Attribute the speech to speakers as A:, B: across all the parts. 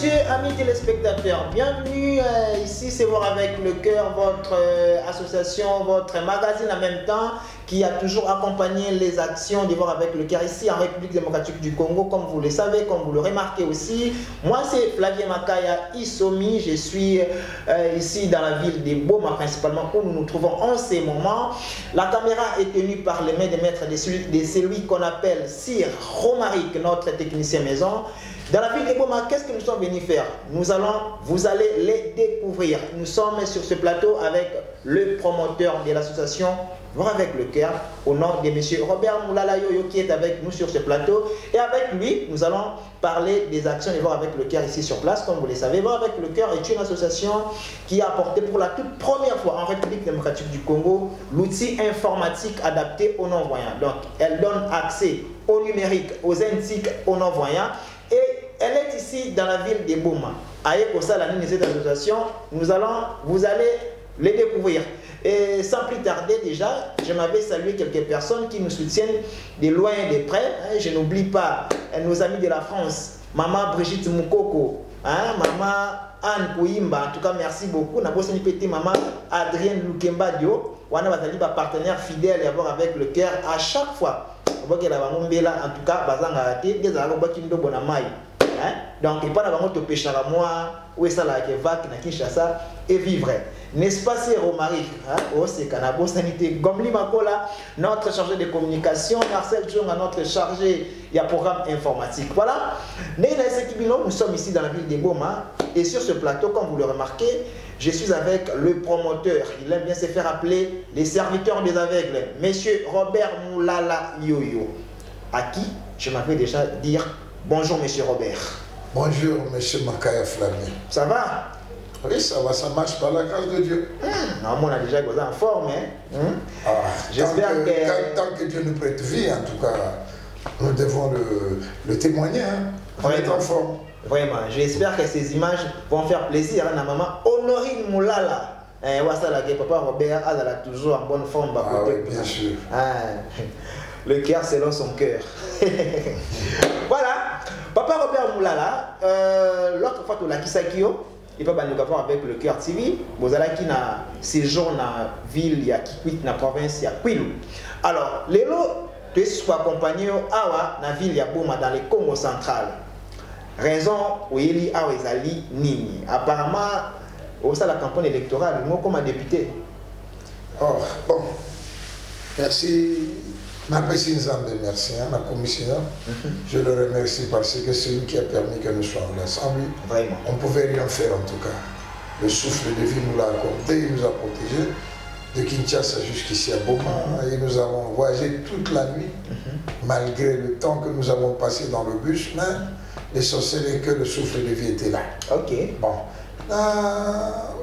A: messieurs, amis téléspectateurs, bienvenue ici, c'est Voir avec le cœur, votre association, votre magazine en même temps, qui a toujours accompagné les actions de Voir avec le cœur ici en République démocratique du Congo, comme vous le savez, comme vous le remarquez aussi. Moi, c'est Flavien Makaya Isomi, je suis ici dans la ville de Boma, principalement où nous nous trouvons en ces moments. La caméra est tenue par les mains des maîtres de celui qu'on appelle Sir Romaric, notre technicien maison. Dans la ville de Boma, qu'est-ce que nous sommes venus faire? Vous allez les découvrir. Nous sommes sur ce plateau avec le promoteur de l'association Voir avec le cœur, au nom de M. Robert Moulala Yoyo qui est avec nous sur ce plateau. Et avec lui, nous allons parler des actions de Voir avec le cœur ici sur place. Comme vous le savez, Voir avec le cœur est une association qui a apporté pour la toute première fois en République démocratique du Congo l'outil informatique adapté aux non-voyants. Donc, elle donne accès au numérique, aux antiques, aux non-voyants. Et elle est ici dans la ville de Boma. Avec cette association, vous allez les découvrir. Et sans plus tarder déjà, je m'avais salué quelques personnes qui nous soutiennent de loin et de près. Je n'oublie pas nos amis de la France, Maman Brigitte Moukoko, Maman Anne Kouimba, en tout cas merci beaucoup. Maman Adrienne Lukembadio, on a des partenaires fidèles à Voir avec le cœur à chaque fois. En tout cas, donc, il n'y a pas de péché à moi, où est-ce que vac na Kinshasa et vivre. N'est-ce pas, c'est Romaric, c'est Canabo Sanité, Gomli Makola, notre chargé de communication, Marcel Djonga, notre chargé du programme informatique. Voilà, nous sommes ici dans la ville de Boma et sur ce plateau, comme vous le remarquez, je suis avec le promoteur. Il aime bien se faire appeler les serviteurs des aveugles, Monsieur Robert Moulala Yoyo, à qui je m'appelle déjà dire bonjour, Monsieur Robert.
B: Bonjour, Monsieur Makaya Flavien.
A: Ça va?
B: Oui, ça va, ça marche par la grâce de Dieu.
A: Non, on a déjà causé en forme.
B: J'espère tant que Dieu nous prête vie, en tout cas, nous devons le témoigner. On est en forme.
A: Vraiment, j'espère que ces images vont faire plaisir à ma maman Honorine Moulala. Papa Robert a toujours en bonne forme.
B: Ah oui, bien sûr.
A: Le cœur selon son cœur. Voilà. Papa Robert Moulala, l'autre fois, tu l'as Kisakio, il peut nous avoir avec le cœur TV. Vous allez qui na séjour dans la ville, il y a Kikwit, dans la province, il y a Kwilu. Alors, les lots, tu es accompagné à la ville, il y a Boma, dans le Congo central. Raison où il y a Ezali Nini. Apparemment, au sein de la campagne électorale, moi, comme député.
B: Oh, bon. Merci. Merci, ma commissaire. Je le remercie parce que c'est lui qui a permis que nous soyons ensemble.
A: Vraiment.
B: On ne pouvait rien faire en tout cas. Le souffle de vie nous l'a accordé, il nous a protégés. De Kinshasa jusqu'ici à Boma. Et nous avons voyagé toute la nuit, malgré le temps que nous avons passé dans le bus. Mais l'essentiel est que le souffle de vie était là.
A: Ok.
B: Bon.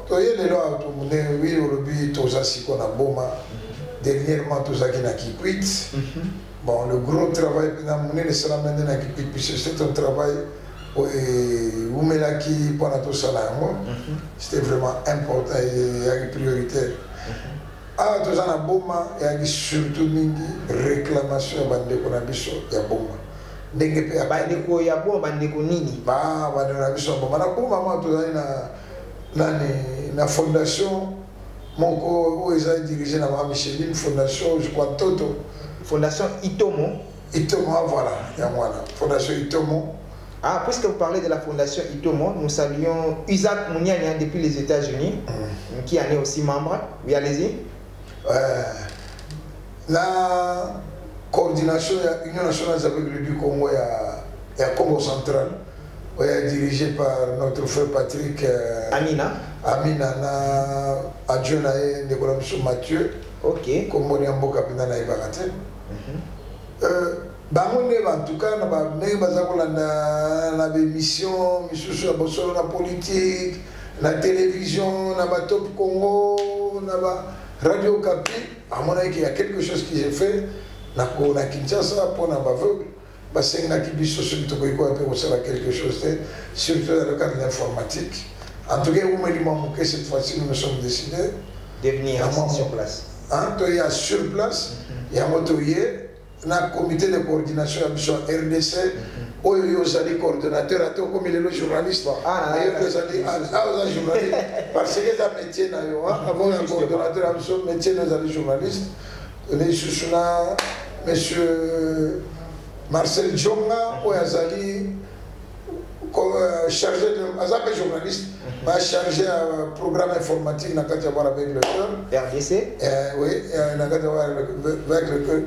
B: Oui, aujourd'hui, tout ça, c'est qu'on a Boma. Dernièrement, tout ça qui n'a qui quitte. Bon, le gros travail, c'est un travail où c'était vraiment important et prioritaire. Ah, tout ça, il y a surtout une réclamation de Konabiso, il y a Boma.
A: Bandeko ya Boma, bandeko nini?
B: Bah, Konabiso, Boma, tout ça, la fondation. Mon co est dirigé dans la Micheline Fondation, je crois, Toto.
A: Fondation Itomo.
B: Itomo, voilà, il y a moi là. Fondation Itomo.
A: Ah, puisque vous parlez de la Fondation Itomo, nous saluons Isaac Mouniania depuis les États-Unis, qui en est aussi membre. Oui, allez-y.
B: La coordination de l'Union nationale avec le Congo et à Congo central, dirigée par notre frère Patrick
A: Amina.
B: Amina na adjoint de Kolamso Mathieu.
A: Ok.
B: Comme on est en Boka Pina na Ibarate. En tout cas, na émission, sur la politique, la télévision, na Top Congo, na Radio Capi. À mon avis, il y a quelque chose qui s'est fait. Na Kinshasa pour na aveugle. Parce que na Kibiso sur quelque chose, surtout dans le cadre de l'informatique. En tout cas, cette fois-ci, nous nous sommes décidés
A: de venir sur place.
B: Il y a sur place, il y a motoyer, na comité de coordination à mission RDC oyo yo zali coordonnateur ato comme le journaliste ayo que zali aux journaliste parce que ça métier na yo avant un coordonnateur à mission métier na zali journaliste les susuna monsieur Marcel Djonga oyo zali chargé de azaka journaliste va chargé un programme informatique dans le cadre avec le cœur
A: RDC
B: oui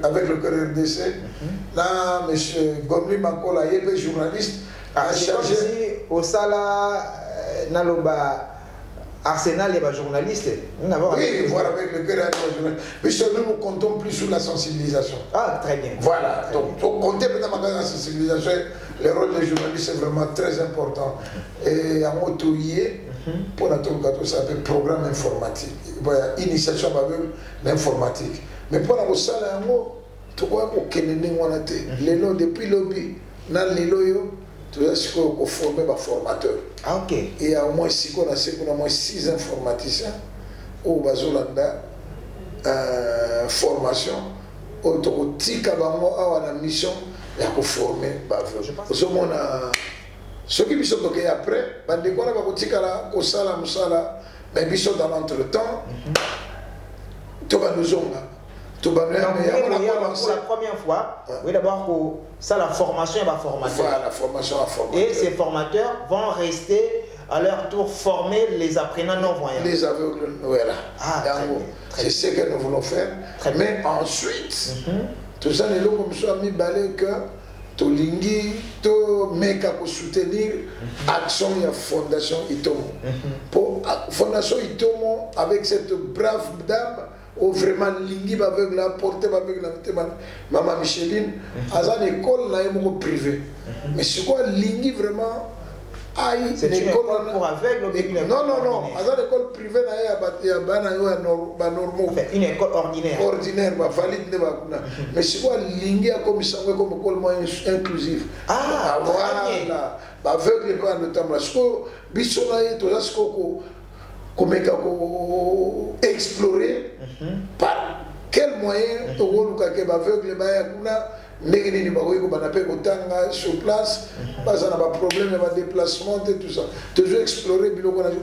B: avec le cœur RDC là monsieur Gomli Makola il est journaliste
A: a chargé au sala naloba Arsenal et journaliste.
B: Oui, voir avec le cœur et journaliste. Mais nous comptons plus sur la sensibilisation.
A: Ah, très bien.
B: Voilà. Donc, compter maintenant dans la sensibilisation, le rôle des journalistes est vraiment très important. Et à Motoyé, pour notre cas, ça s'appelle programme informatique. Voilà, initiation avec l'informatique. Mais pour la salle, tu vois, les lots depuis le lobby, dans les lots, tu vois, c'est qu'on forme des formateurs.
A: Ah, ok.
B: Et il y a au moins 6 informaticiens au Bazolanda formation au tika bango a la mission ya ko former baveux. Parce que ce qui sont donc après bande ko na ba tika la ko sala musala mais biso dans l'entretemps to ba nozonga to ba
A: la première fois oui d'abord pour ça la formation va formateur.
B: Voilà, la formation à formateur.
A: Et ces formateurs vont rester à leur tour former les apprenants non-voyants.
B: Les aveugles, voilà.
A: Ah,
B: c'est ce que nous voulons faire. Mais ensuite, tout ça, nous comme ça, mis balai que tout lingui, tout mec à soutenir action de la Fondation Itomo. Pour Fondation Itomo, avec cette brave dame, où vraiment lingui aveugle la portée aveugle la maman Micheline, à une école là, privée. Mais c'est quoi lingui vraiment?
A: C'est une école pour aveugles.
B: Non, non, non. À une école privée, il y a
A: une école ordinaire.
B: Ordinaire, valide. Mais c'est quoi lingui comme école moyenne inclusive?
A: Ah,
B: voilà. Aveugle pas notamment. Parce que Bissona est tout ça, comment explorer par quel moyen aveugle sur place, pas un problème de déplacement et tout ça. Toujours explorer,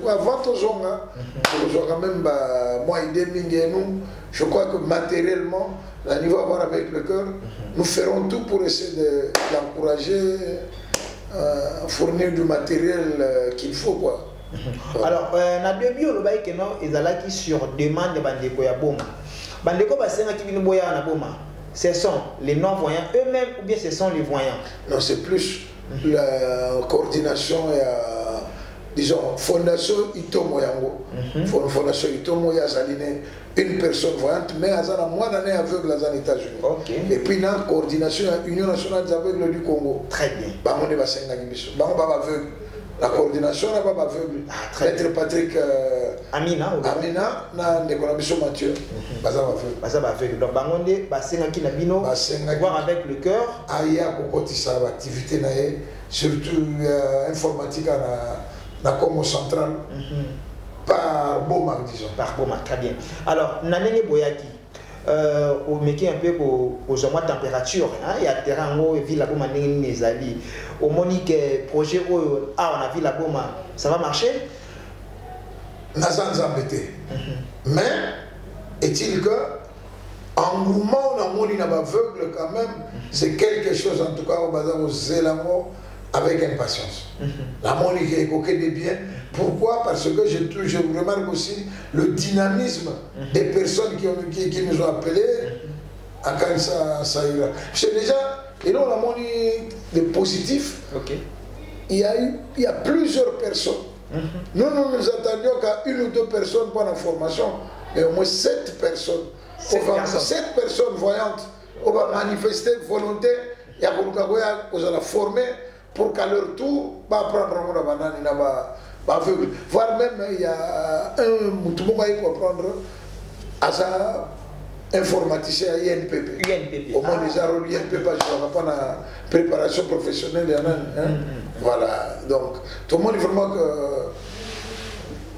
B: avant quand même moi et nous, je crois que matériellement, à niveau avoir avec le cœur, nous ferons tout pour essayer d'encourager, fournir du matériel qu'il faut quoi.
A: Alors, na début le bail que non ezalaki sur demande de bandeko ya boma. Bandeko basenga ki bino boya na boma. Ce sont les non-voyants eux-mêmes ou bien ce sont les voyants?
B: Non, c'est plus la coordination et disons Fondation Itomo Yango. Fondation Itomo Yazaline, une personne voyante, mais Azana moi d'année aveugle aux États-Unis.
A: Okay.
B: Et puis dans la coordination Union nationale des aveugles du Congo.
A: Très bien.
B: Bango ne va senga biso. Bango ba aveugle. La coordination n'a pas aveugle. Maître Patrick
A: Amina,
B: na Nekonabiso Mathieu. Baza
A: aveugle. Donc bangonde basenga ki na bino voir avec le cœur.
B: Aya kokotisa activité na surtout informatique na Congo central. Par Boma disons.
A: Par Boma, très bien. Alors nanene boyaki au métier un peu pour moins de température il y a terrain où ville la Boma n'est ali au monique projet où on a vu la Boma ça va marcher
B: nazan embêté mais est-il que engouement on a moni na aveugle quand même c'est quelque chose en tout cas au bazar au zélamo avec impatience. La monique est coquée de bien. Pourquoi? Parce que je remarque aussi le dynamisme des personnes qui nous ont appelés à quand ça ira. C'est déjà, et non, la monique de positif, il y a plusieurs personnes. Nous nous attendions qu'à une ou deux personnes pour la formation, mais au moins 7 personnes. 7 personnes voyantes, on va manifester volonté, il y a la former pour qu'à leur tour, va prendre la banane, aveugle. Voire même, il y a un mouton qui va prendre à sa informaticien à INPP. Au moins, les arômes INPP, je ne pas la préparation professionnelle. Voilà. Donc, tout le monde est vraiment que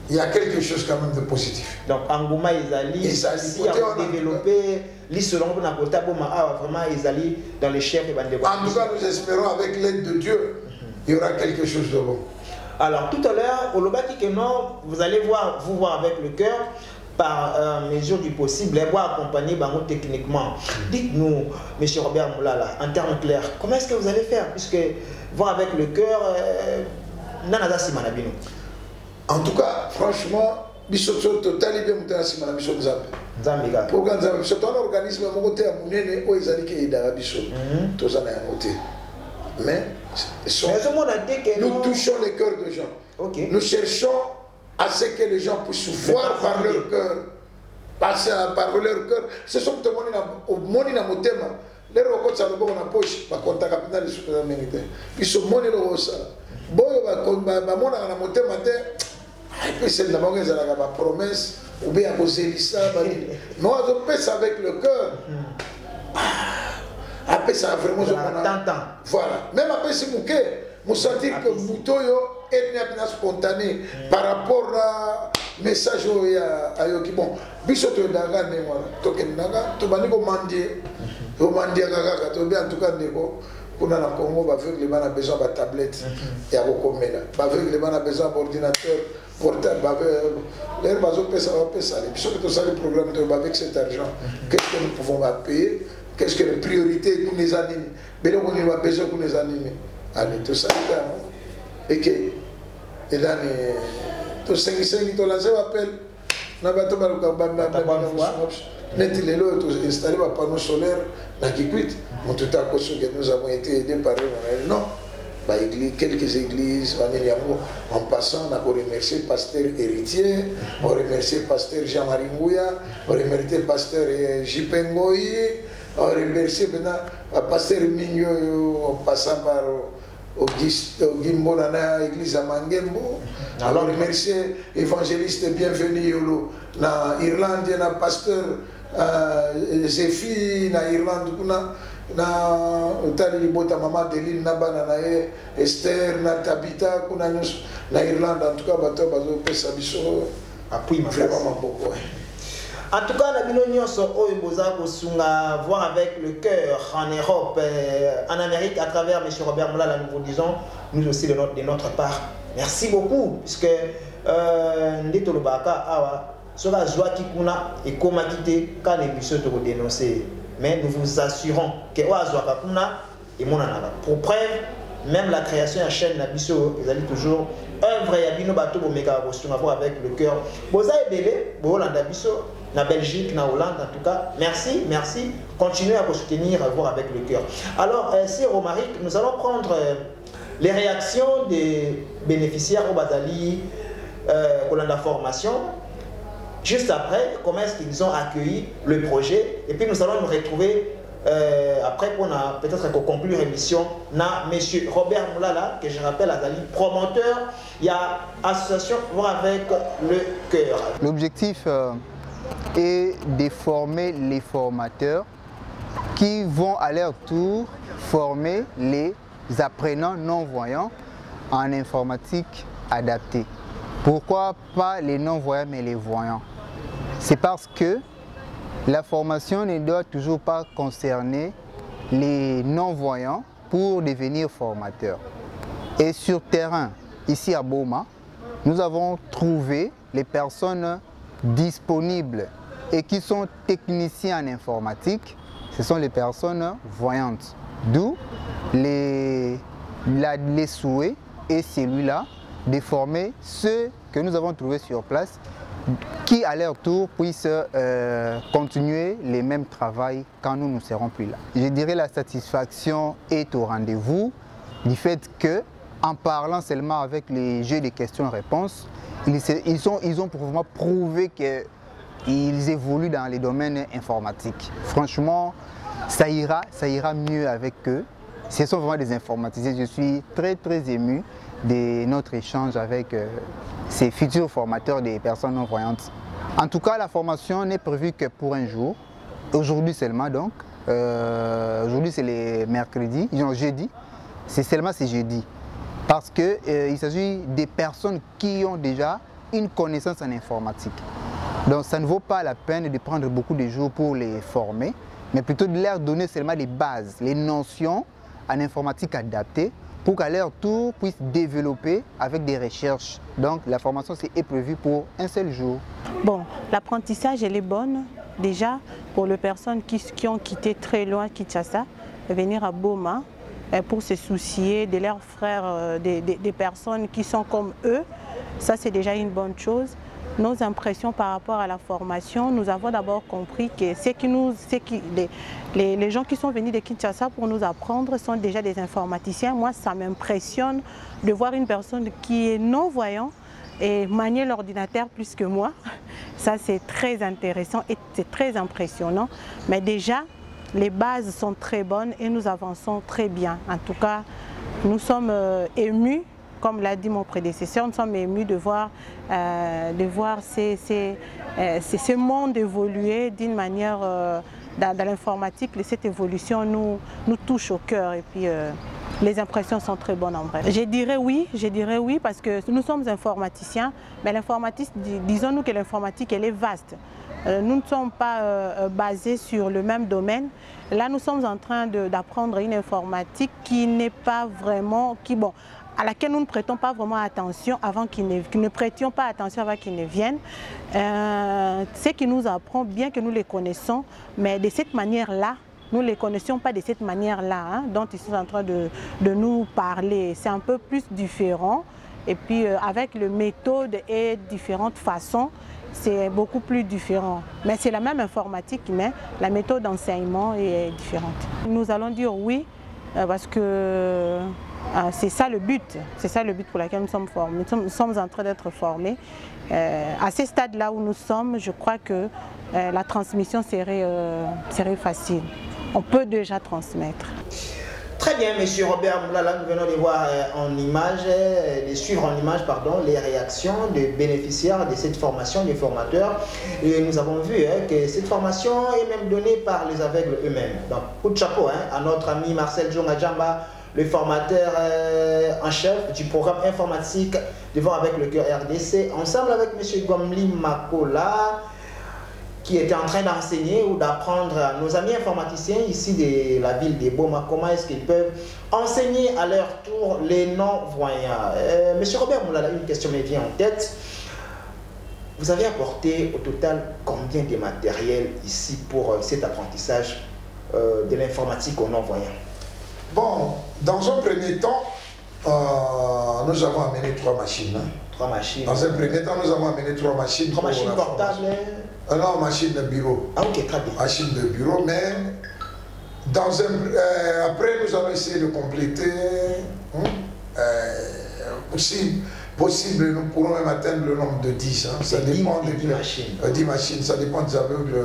B: il y a quelque chose quand même de positif.
A: Donc, Angouma, si on développé, selon vraiment, ils dans les chefs et
B: en tout cas, nous espérons avec l'aide de Dieu, il y aura quelque chose de bon.
A: Alors, tout à l'heure, au Lobaki Kenon, vous allez vous voir avec le cœur, par mesure du possible, et voir accompagner Bango techniquement. Dites-nous, M. Robert Moulala, en termes clairs, comment est-ce que vous allez faire? Puisque voir avec le cœur,
B: en tout cas, franchement, Bissoto total bien mutana simana biso nzambe.
A: Nzambe ga.
B: Pour nzambe biso ton organisme mo côté amunene o ezali ke idara biso. Tozana ya côté. Mais nous touchons les cœurs des gens. Okay. Nous cherchons à ce que les gens puissent voir par leur cœur, passer par leur cœur. Ce sont des moni na motema. Les robots ça le bon na poche, ba contact capital de super mérité. Ils sont moni le rosa. Boyo ba mona na motema te. Et puis c'est la banque la promesse ou bien à causer ça. Non, on pèse avec le cœur. Après ça vraiment voilà. Même après c'est mouquet. Vous sentir que Moutoyo est spontané par rapport à message à Yoki. Bon, bisoto daga ne voilà. Token daga, to bani ko mandie. Ko mandie gaga to bien en tout cas ndeko. Pour la Congo, bah vu que les gens ont besoin de tablette, il y a beaucoup de choses. Bah vu que les gens ont besoin d'ordinateur portable, bah les gens ont besoin de ça. Et puis surtout que ça le programme de avec cet argent, qu'est-ce que nous pouvons payer? Qu'est-ce que les priorités pour les animer? Mais donc on a besoin pour les animer. Allez, tout ça et que et là tout 5 to lancer appel na bato ba net les lots installé un panneau solaire na Kikwit. En tout cas, nous avons été aidés par eux. Non, bah, quelques églises, en passant, on a remercié le pasteur héritier, on a remercié le pasteur Jean-Marie Mouya, on a remercié le pasteur J.P. Ngoyi, on a remercié le pasteur Migno en passant par l'église à Mangembo. On a remercié l'évangéliste bienvenu en Irlande, le pasteur Zéphi en Irlande. Na utali libota mama Deline na bana na Esther na Tabita kuna nyos na Irlande en tout cas bato bazo pesa biso
A: appui
B: vraiment beaucoup.
A: En tout cas, la Bilonion Boza voir avec le cœur en Europe, en Amérique, à travers M. Robert Moulala, nous vous disons, nous aussi de notre part. Merci beaucoup, puisque Ndetolobaka Awa, sera joie qui kuna et comme a quitté quand les missions te dénoncer. Mais nous vous assurons que Oazouaka kuna et Monanara. Pour preuve, même la création de la chaîne Nabiso, ils allaient toujours œuvre et Abino Bato Bomeka avec le cœur. Boza et Bélé, Bolanda Biso, na Belgique, na Hollande en tout cas. Merci, merci. Continuez à vous soutenir, à voir avec le cœur. Alors, si Romaric, nous allons prendre les réactions des bénéficiaires au Bazali, Hollande formation. Juste après, comment est-ce qu'ils ont accueilli le projet. Et puis nous allons nous retrouver après qu'on a peut-être conclu l'émission, na M. Robert Moulala, que je rappelle Azali, promoteur, il y a association voir avec le cœur.
C: L'objectif est de former les formateurs qui vont à leur tour former les apprenants non-voyants en informatique adaptée. Pourquoi pas les non-voyants mais les voyants? C'est parce que la formation ne doit toujours pas concerner les non-voyants pour devenir formateurs. Et sur terrain, ici à Boma, nous avons trouvé les personnes disponibles et qui sont techniciens en informatique. Ce sont les personnes voyantes. D'où les souhaits et celui-là de former ceux que nous avons trouvés sur place qui à leur tour puissent continuer les mêmes travaux quand nous ne serons plus là. Je dirais la satisfaction est au rendez-vous du fait que en parlant seulement avec les jeux de questions-réponses, ils ont vraiment prouvé qu'ils évoluent dans les domaines informatiques. Franchement, ça ira mieux avec eux. Ce sont vraiment des informaticiens. Je suis très ému de notre échange avec ces futurs formateurs des personnes non-voyantes. En tout cas, la formation n'est prévue que pour un jour, aujourd'hui seulement donc. Aujourd'hui c'est les mercredis, non, jeudi, c'est jeudi. Parce qu'il s'agit des personnes qui ont déjà une connaissance en informatique. Donc ça ne vaut pas la peine de prendre beaucoup de jours pour les former, mais plutôt de leur donner seulement les bases, les notions en informatique adaptée pour qu'à leur tour puissent développer avec des recherches. Donc la formation est prévue pour un seul jour.
D: Bon, l'apprentissage elle est bonne déjà pour les personnes qui ont quitté très loin Kinshasa, venir à Boma pour se soucier de leurs frères, des personnes qui sont comme eux. Ça c'est déjà une bonne chose. Nos impressions par rapport à la formation, nous avons d'abord compris que les gens qui sont venus de Kinshasa pour nous apprendre sont déjà des informaticiens. Moi, ça m'impressionne de voir une personne qui est non-voyant et manier l'ordinateur plus que moi. Ça, c'est très intéressant et c'est très impressionnant. Mais déjà, les bases sont très bonnes et nous avançons très bien. En tout cas, nous sommes émus. Comme l'a dit mon prédécesseur, nous sommes émus de voir ce monde évoluer d'une manière dans l'informatique. Cette évolution nous touche au cœur et puis les impressions sont très bonnes en vrai. Je dirais oui parce que nous sommes informaticiens, mais l'informatique, disons-nous que l'informatique elle est vaste. Nous ne sommes pas basés sur le même domaine. Là, nous sommes en train d'apprendre une informatique qui n'est pas vraiment, à laquelle nous ne prêtons pas vraiment attention avant qu'ils ne prêtions pas attention avant qu'ils ne viennent. Ce qui nous apprend, bien que nous les connaissons, mais de cette manière-là, nous ne les connaissions pas de cette manière-là, dont ils sont en train de nous parler. C'est un peu plus différent. Et puis avec les méthodes et différentes façons, c'est beaucoup plus différent. Mais c'est la même informatique, mais la méthode d'enseignement est différente. Nous allons dire oui, parce que c'est ça le but. C'est ça le but pour lequel nous sommes formés. Nous sommes en train d'être formés. À ce stade-là où nous sommes, je crois que la transmission serait facile. On peut déjà transmettre.
A: Très bien, Monsieur Robert Moulala, nous venons de voir en image, de suivre en image, pardon, les réactions des bénéficiaires de cette formation, des formateurs. Et nous avons vu que cette formation est même donnée par les aveugles eux-mêmes. Donc, coup de chapeau à notre ami Marcel Djonga-Djamba, le formateur en chef du programme informatique Devant avec le cœur RDC, ensemble avec M. Gomli Makola, qui était en train d'enseigner ou d'apprendre à nos amis informaticiens ici de la ville de Boma comment est-ce qu'ils peuvent enseigner à leur tour les non-voyants. Monsieur Robert Moulala, une question me vient en tête. Vous avez apporté au total combien de matériel ici pour cet apprentissage de l'informatique aux non-voyants?
B: Bon, dans un premier temps, nous avons amené 3 machines.
A: 3 machines.
B: Dans un premier temps, nous avons amené 3 machines.
A: 3 machines portables?
B: Non, machine de bureau.
A: Ah ok, très bien.
B: Machine de bureau, mais après nous allons essayer de compléter. Possible, nous pourrons même atteindre le nombre de 10. Ça dépend
A: 10 machines.
B: 10 machines, ça dépend des aveugles,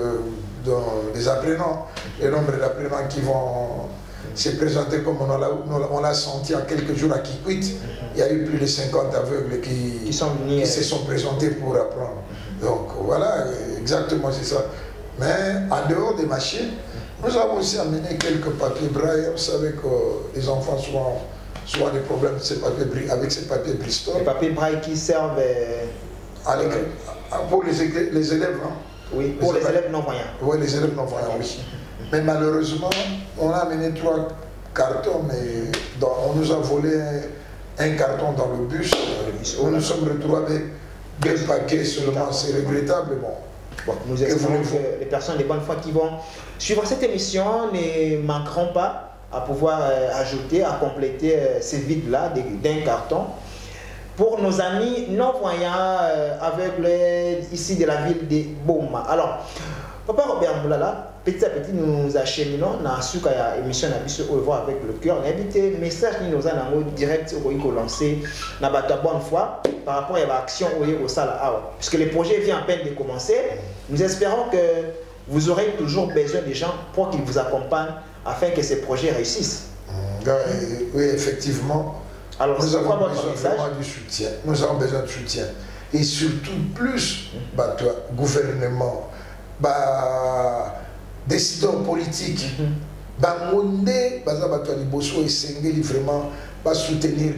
B: des apprenants, le nombre d'apprenants qui vont se présenter comme on l'a senti en quelques jours à Kikwit. Il y a eu plus de 50 aveugles qui se sont présentés pour apprendre. Donc voilà, exactement c'est ça. Mais en dehors des machines, nous avons aussi amené quelques papiers braille. Vous savez que les enfants souvent des problèmes avec ces papiers Bristol.
A: Les papiers braille qui servent
B: pour les élèves. Hein.
A: Oui, pour les élèves non-voyants.
B: Oui, les élèves non-voyants, oui. Mais malheureusement, on a amené 3 cartons, mais on nous a volé un carton dans le bus. Où nous sommes retrouvés avec 2 paquets seulement. C'est regrettable.
A: Bon, nous espérons que les personnes de bonne foi qui vont suivre cette émission ne manqueront pas à pouvoir ajouter, à compléter ces vides-là d'un carton. Pour nos amis non-voyants aveugles ici de la ville de Boma. Alors, Papa Robert Moulala, petit à petit nous acheminons dans la émission au revoir avec le cœur. On a invité message qui nous a direct au lancer dans la bonne foi par rapport à l'action au Sala. Puisque le projet vient à peine de commencer, nous espérons que vous aurez toujours besoin des gens pour qu'ils vous accompagnent afin que ces projets réussissent.
B: Oui, effectivement.
A: Alors,
B: nous avons besoin du soutien. Nous avons besoin de soutien. Et surtout plus, gouvernement, décideurs politiques, vraiment soutenir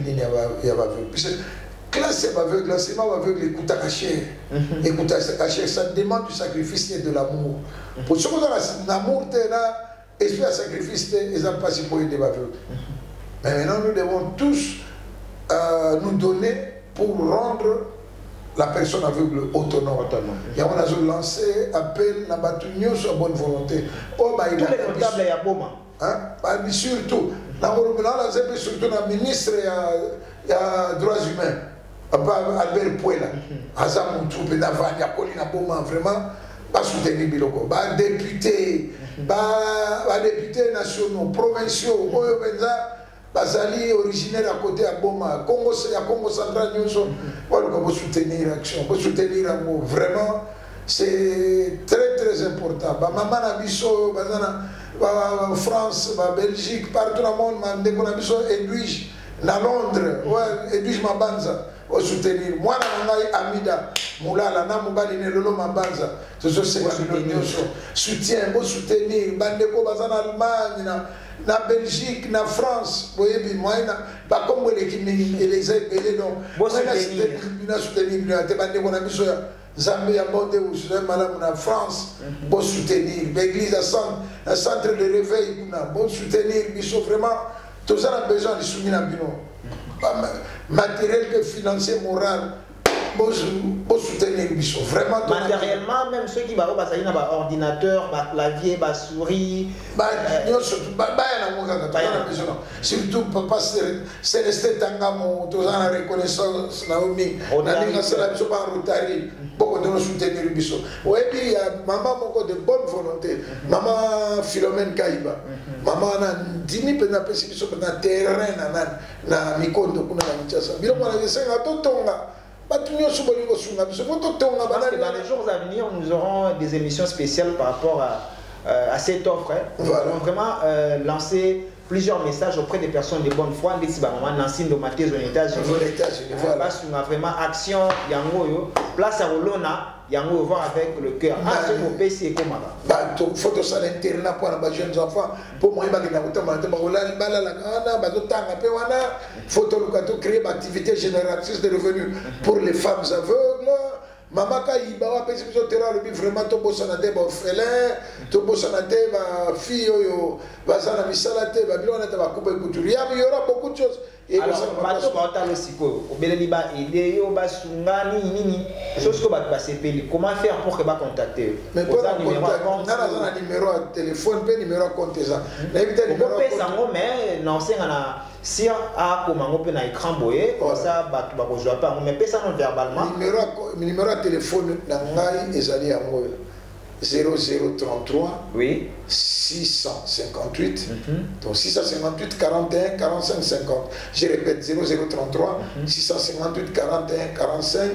B: classe aveugle, l'enseignement aveugle, écoute à cacher. Écoute à cacher, ça demande du sacrifice et de l'amour. Pour ceux qui ont l'amour, esprit à sacrifice, ils n'ont pas si pour aider l'aveugle. Mais maintenant, nous devons tous nous donner pour rendre la personne aveugle autonome. Et on a lancé appel à Batunion sur bonne volonté.
A: Tous les notables, il y a Boma.
B: Surtout, surtout le ministre des droits humains, Albert Puela, Azamoutou, Benavania, Colina Boma, vraiment, pas soutenir Biloko. Députés nationaux, provinciaux, Bazali originaire à côté à Boma, Congo central, pour soutenir l'action, pour soutenir l'amour. Vraiment, c'est très très important. Maman Nabiso, France, Belgique, partout dans le monde, Nabiso, Edwige, à Londres, Edwige Mabanza, pour soutenir. Moi, Amida, Moulala, Namubali, Lolo Mabanza, ce sont ces soutien, pour soutenir. Bandeko, Bazan, Allemagne, na Belgique, na France, vous voyez, moi, pas comme les aides, non. Moi, je soutenir, Zambie, Bonde, Madame, na France, pour soutenir. L'église, un centre de réveil, pour soutenir, vraiment, tout ça a besoin de soutenir. Matériel que financier, moral. Pour soutenir Bichon, vraiment.
A: Matériellement, même ceux qui ont un ordinateur, un clavier, une souris.
B: Surtout, papa, c'est resté Tangamo, tout ça, la reconnaissance, Naomi, on a dit que c'est la mission par Rotary, beaucoup de nous soutenir Bichon. Oui, puis il y a maman de bonne volonté, maman Philomène Kaïba, maman a 10 000 personnes dans le terrain, na Mikondo, kuna na Kinshasa. Bilo mwana yesenga totonga.
A: Dans les jours à venir, nous aurons des émissions spéciales par rapport à cette offre. Nous allons vraiment lancer plusieurs messages auprès des personnes de bonne foi. Nancy Ndomaté aux États-Unis. Parce qu'on a vraiment action, Yango, place à Rolona, Yango voir avec le cœur. Ah, c'est mon PC et comment ça?
B: Il faut que ça l'internat pour les jeunes enfants. Pour moi, il faut créer une activité génératrice de revenus pour les femmes aveugles. Maman Kaïba, vraiment, tout le monde est orphelin, tout le monde est fille, il y aura beaucoup de choses.
A: Alors, comment faire pour que va contacter?
B: Mais pour un numéro de téléphone, un numéro de compte.
A: Mais non, c'est si à comment on peut écran boyé, comme ça, tu vas rejoindre pas. Mais ça non verbalement.
B: Numéro de téléphone, est allé à moi. 0033
A: oui
B: 658 donc 658 41 45 50. Je répète 0033 658 41 45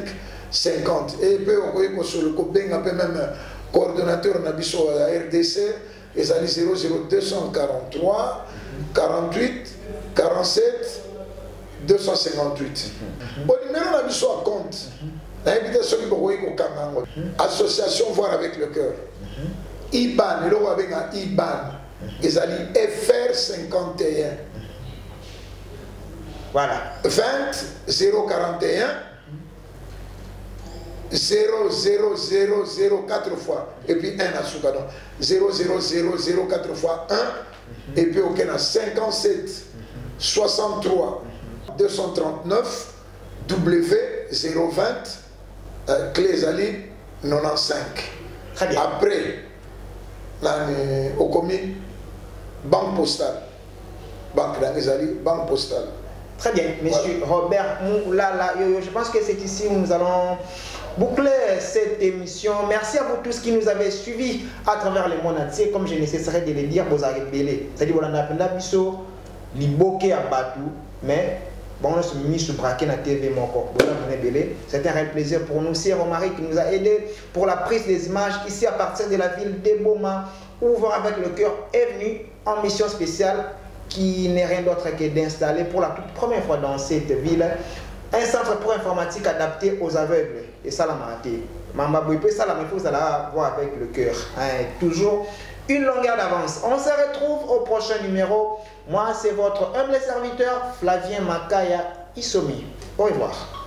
B: 50. Et puis on voit que sur le copain un peu même coordonnateur nabiso à RDC ils allaient 00243 48 47 258. Bon numéro nabiso à compte. Association voir avec le cœur. IBAN, il avec un IBAN. Ils allaient FR 51.
A: Voilà.
B: 20 041 0000 fois. Et puis 1 à Soukadon. 000 fois 1. Et puis on a 57 63 239 W020. Clé Zali 95.
A: Très bien.
B: Après, au commis, banque postale. Banque d'Angezali, banque postale.
A: Très bien, monsieur Robert Moulala. Je pense que c'est ici où nous allons boucler cette émission. Merci à vous tous qui nous avez suivis à travers le monde entier. Comme je ne cesserai de le dire, vous avez belé. C'est-à-dire, vous avez biso, li boké à Batou, mais. Bon, on se mis sur braquer la TV mon corps. C'était un réel plaisir pour nous. C'est Romary qui nous a aidé pour la prise des images ici à partir de la ville de Boma, où Voir avec le cœur est venu en mission spéciale qui n'est rien d'autre que d'installer pour la toute première fois dans cette ville un centre pour informatique adapté aux aveugles. Et ça l'a maté. Mamba Bouipé, ça l'a vous allez voir avec le cœur. Toujours une longueur d'avance. On se retrouve au prochain numéro. Moi, c'est votre humble serviteur, Flavien Makaya Isomi. Au revoir.